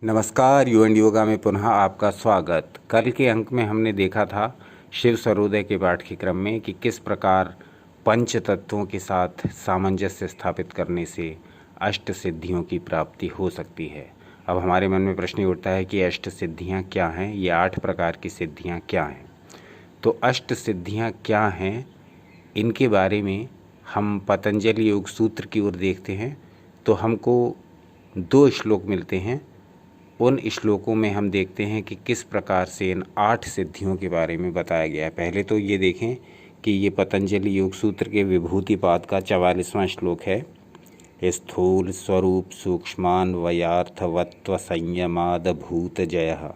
नमस्कार। You and yoga में पुनः आपका स्वागत। कल के अंक में हमने देखा था शिव सर्वोदय के पाठ्यक्रम में कि किस प्रकार पंच तत्वों के साथ सामंजस्य स्थापित करने से अष्ट सिद्धियों की प्राप्ति हो सकती है। अब हमारे मन में प्रश्न उठता है कि अष्ट सिद्धियाँ क्या हैं, ये 8 प्रकार की सिद्धियाँ क्या हैं। तो अष्ट सिद्धियाँ क्या हैं, इनके बारे में हम पतंजलि योग सूत्र की ओर देखते हैं तो हमको 2 श्लोक मिलते हैं। उन श्लोकों में हम देखते हैं कि किस प्रकार से इन 8 सिद्धियों के बारे में बताया गया है। पहले तो ये देखें कि ये पतंजलि योग सूत्र के विभूतिपाद का 44वां श्लोक है। स्थूल स्वरूप सूक्ष्मान्वयार्थवत्व संयमाद भूत जयः,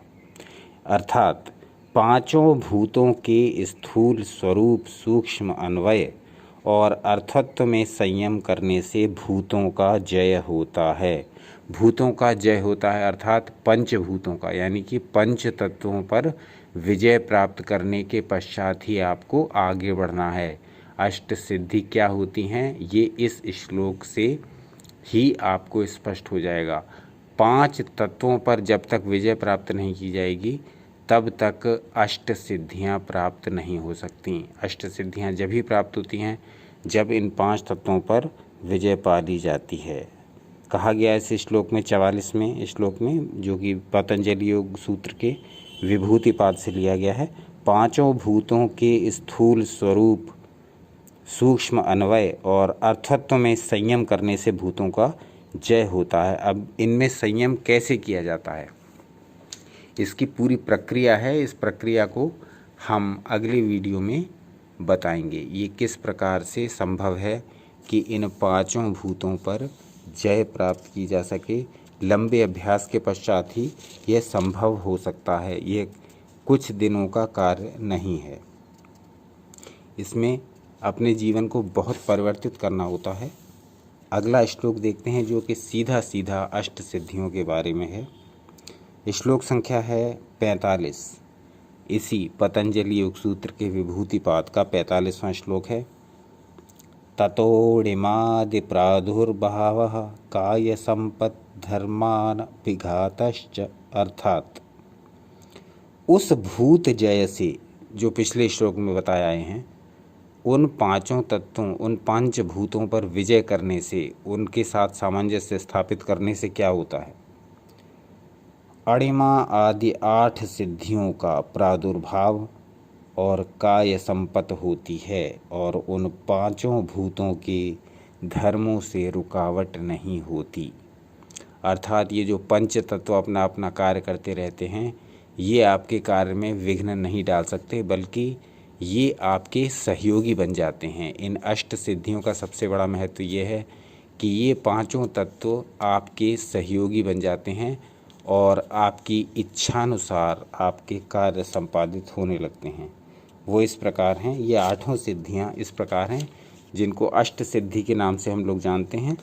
अर्थात पांचों भूतों के स्थूल स्वरूप सूक्ष्म अन्वय और अर्थत्व में संयम करने से भूतों का जय होता है। भूतों का जय होता है अर्थात पंचभूतों का, यानी कि पंच तत्वों पर विजय प्राप्त करने के पश्चात ही आपको आगे बढ़ना है। अष्ट सिद्धि क्या होती हैं, ये इस श्लोक से ही आपको स्पष्ट हो जाएगा। 5 तत्वों पर जब तक विजय प्राप्त नहीं की जाएगी तब तक अष्ट सिद्धियाँ प्राप्त नहीं हो सकती। अष्ट सिद्धियाँ जब ही प्राप्त होती हैं जब इन 5 तत्वों पर विजय पा ली जाती है। कहा गया इस श्लोक में 44वें श्लोक में, जो कि पतंजलि योग सूत्र के विभूतिपाद से लिया गया है, पांचों भूतों के स्थूल स्वरूप सूक्ष्म अन्वय और अर्थत्व में संयम करने से भूतों का जय होता है। अब इनमें संयम कैसे किया जाता है, इसकी पूरी प्रक्रिया है। इस प्रक्रिया को हम अगले वीडियो में बताएंगे। ये किस प्रकार से संभव है कि इन 5 भूतों पर जय प्राप्त की जा सके। लंबे अभ्यास के पश्चात ही यह संभव हो सकता है, ये कुछ दिनों का कार्य नहीं है। इसमें अपने जीवन को बहुत परिवर्तित करना होता है। अगला श्लोक देखते हैं जो कि सीधा सीधा अष्ट सिद्धियों के बारे में है। श्लोक संख्या है 45। इसी पतंजलि योग सूत्र के विभूतिपाद का 45वां श्लोक है। ततोड़िमादि प्रादुर्भावः काय संपत् धर्मान विघातश्च, अर्थात उस भूत जय से जो पिछले श्लोक में बताए आए हैं, उन 5 तत्वों, उन 5 भूतों पर विजय करने से, उनके साथ सामंजस्य स्थापित करने से क्या होता है। अणिमा आदि 8 सिद्धियों का प्रादुर्भाव और काय संपत्ति होती है और उन 5 भूतों के धर्मों से रुकावट नहीं होती। अर्थात ये जो पंच तत्व अपना अपना कार्य करते रहते हैं, ये आपके कार्य में विघ्न नहीं डाल सकते, बल्कि ये आपके सहयोगी बन जाते हैं। इन अष्ट सिद्धियों का सबसे बड़ा महत्व ये है कि ये 5 तत्व आपके सहयोगी बन जाते हैं और आपकी इच्छानुसार आपके कार्य संपादित होने लगते हैं। वो इस प्रकार हैं, ये 8 सिद्धियाँ इस प्रकार हैं जिनको अष्ट सिद्धि के नाम से हम लोग जानते हैं।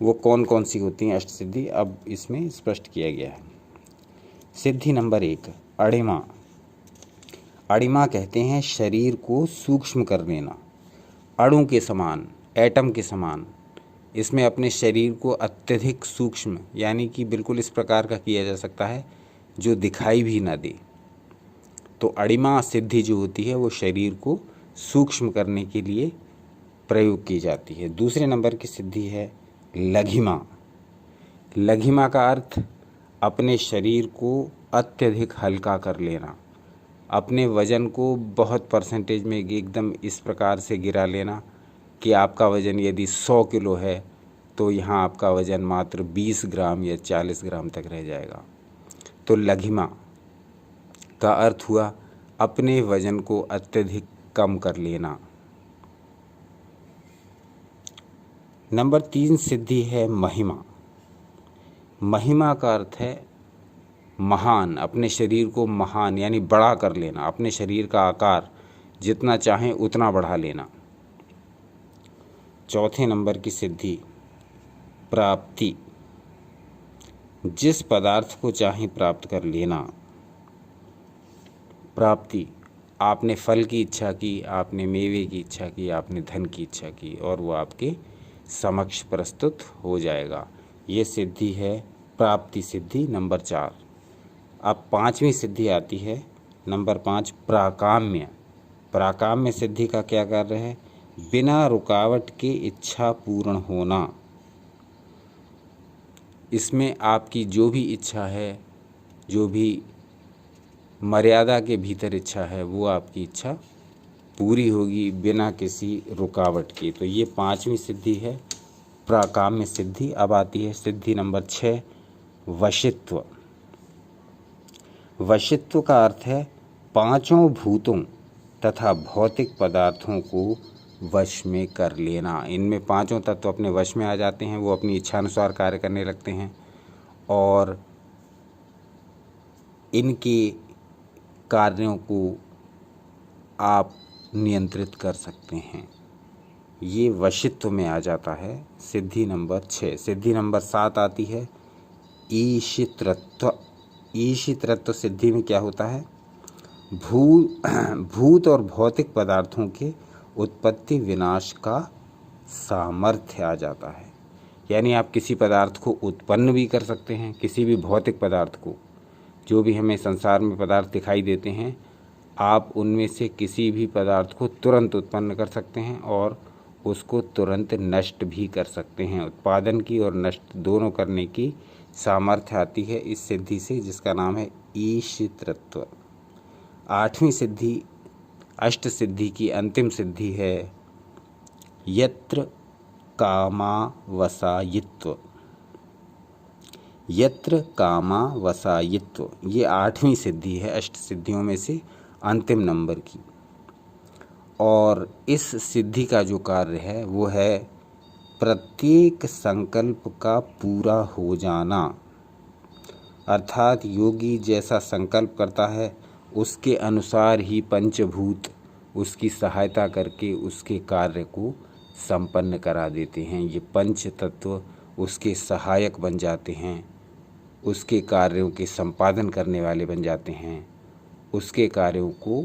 वो कौन कौन सी होती हैं अष्ट सिद्धि, अब इसमें स्पष्ट किया गया है। सिद्धि नंबर 1, अणिमा। अणिमा कहते हैं शरीर को सूक्ष्म कर लेना, अणु के समान, एटम के समान। इसमें अपने शरीर को अत्यधिक सूक्ष्म, यानी कि बिल्कुल इस प्रकार का किया जा सकता है जो दिखाई भी ना दे। तो अणिमा सिद्धि जो होती है वो शरीर को सूक्ष्म करने के लिए प्रयोग की जाती है। दूसरे नंबर की सिद्धि है लघिमा। लघिमा का अर्थ अपने शरीर को अत्यधिक हल्का कर लेना, अपने वज़न को बहुत परसेंटेज में एकदम इस प्रकार से गिरा लेना कि आपका वज़न यदि 100 किलो है तो यहाँ आपका वज़न मात्र 20 ग्राम या 40 ग्राम तक रह जाएगा। तो लघिमा का अर्थ हुआ अपने वज़न को अत्यधिक कम कर लेना। नंबर 3 सिद्धि है महिमा। महिमा का अर्थ है महान, अपने शरीर को महान यानी बड़ा कर लेना, अपने शरीर का आकार जितना चाहें उतना बढ़ा लेना। चौथे नंबर की सिद्धि प्राप्ति, जिस पदार्थ को चाहें प्राप्त कर लेना। प्राप्ति, आपने फल की इच्छा की, आपने मेवे की इच्छा की, आपने धन की इच्छा की और वो आपके समक्ष प्रस्तुत हो जाएगा। ये सिद्धि है प्राप्ति सिद्धि नंबर 4। अब 5वीं सिद्धि आती है नंबर 5, प्राकाम्य। प्राकाम्य सिद्धि का क्या कार्य है? बिना रुकावट के इच्छा पूर्ण होना। इसमें आपकी जो भी इच्छा है, जो भी मर्यादा के भीतर इच्छा है, वो आपकी इच्छा पूरी होगी बिना किसी रुकावट के। तो ये 5वीं सिद्धि है, प्राकाम्य सिद्धि। अब आती है सिद्धि नंबर 6, वशित्व। वशित्व का अर्थ है 5 भूतों तथा भौतिक पदार्थों को वश में कर लेना। इनमें 5 तत्व अपने वश में आ जाते हैं, वो अपनी इच्छानुसार कार्य करने लगते हैं और इनके कार्यों को आप नियंत्रित कर सकते हैं। ये वशित्व में आ जाता है सिद्धि नंबर 6। सिद्धि नंबर 7 आती है ईशित्रत्व। ईशित्रत्व सिद्धि में क्या होता है? भूत और भौतिक पदार्थों के उत्पत्ति विनाश का सामर्थ्य आ जाता है। यानी आप किसी पदार्थ को उत्पन्न भी कर सकते हैं, किसी भी भौतिक पदार्थ को, जो भी हमें संसार में पदार्थ दिखाई देते हैं, आप उनमें से किसी भी पदार्थ को तुरंत उत्पन्न कर सकते हैं और उसको तुरंत नष्ट भी कर सकते हैं। उत्पादन की और नष्ट दोनों करने की सामर्थ्य आती है इस सिद्धि से, जिसका नाम है ईशित्रत्व। 8वीं सिद्धि, अष्ट सिद्धि की अंतिम सिद्धि है यत्र कामावसायित्व। यत्र कामावसायित्व, ये 8वीं सिद्धि है अष्ट सिद्धियों में से अंतिम नंबर की। और इस सिद्धि का जो कार्य है वो है प्रत्येक संकल्प का पूरा हो जाना। अर्थात योगी जैसा संकल्प करता है उसके अनुसार ही पंचभूत उसकी सहायता करके उसके कार्य को संपन्न करा देते हैं। ये पंच तत्व उसके सहायक बन जाते हैं, उसके कार्यों के संपादन करने वाले बन जाते हैं, उसके कार्यों को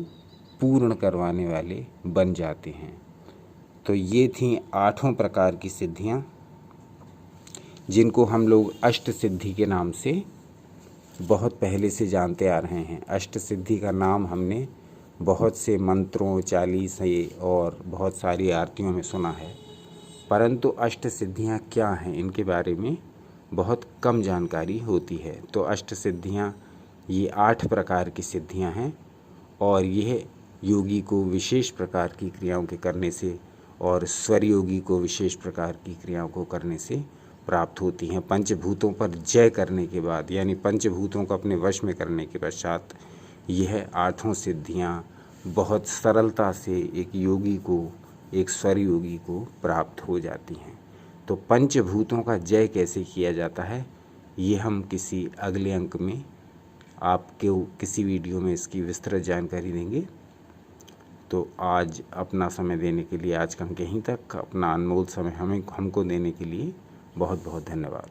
पूर्ण करवाने वाले बन जाते हैं। तो ये थीं 8 प्रकार की सिद्धियां, जिनको हम लोग अष्ट सिद्धि के नाम से बहुत पहले से जानते आ रहे हैं। अष्ट सिद्धि का नाम हमने बहुत से मंत्रों, चालीसे और बहुत सारी आरतियों में सुना है, परंतु अष्ट सिद्धियां क्या हैं इनके बारे में बहुत कम जानकारी होती है। तो अष्ट सिद्धियां ये 8 प्रकार की सिद्धियां हैं और यह योगी को विशेष प्रकार की क्रियाओं के करने से और स्वर योगी को विशेष प्रकार की क्रियाओं को करने से प्राप्त होती हैं। पंचभूतों पर जय करने के बाद, यानी पंचभूतों को अपने वश में करने के पश्चात यह 8 सिद्धियां बहुत सरलता से एक योगी को, एक स्वर योगी को प्राप्त हो जाती हैं। तो पंचभूतों का जय कैसे किया जाता है ये हम किसी अगले अंक में आपको किसी वीडियो में इसकी विस्तृत जानकारी देंगे। तो आज अपना समय देने के लिए, आज का अंक यहीं तक, अपना अनमोल समय हमको देने के लिए बहुत बहुत धन्यवाद।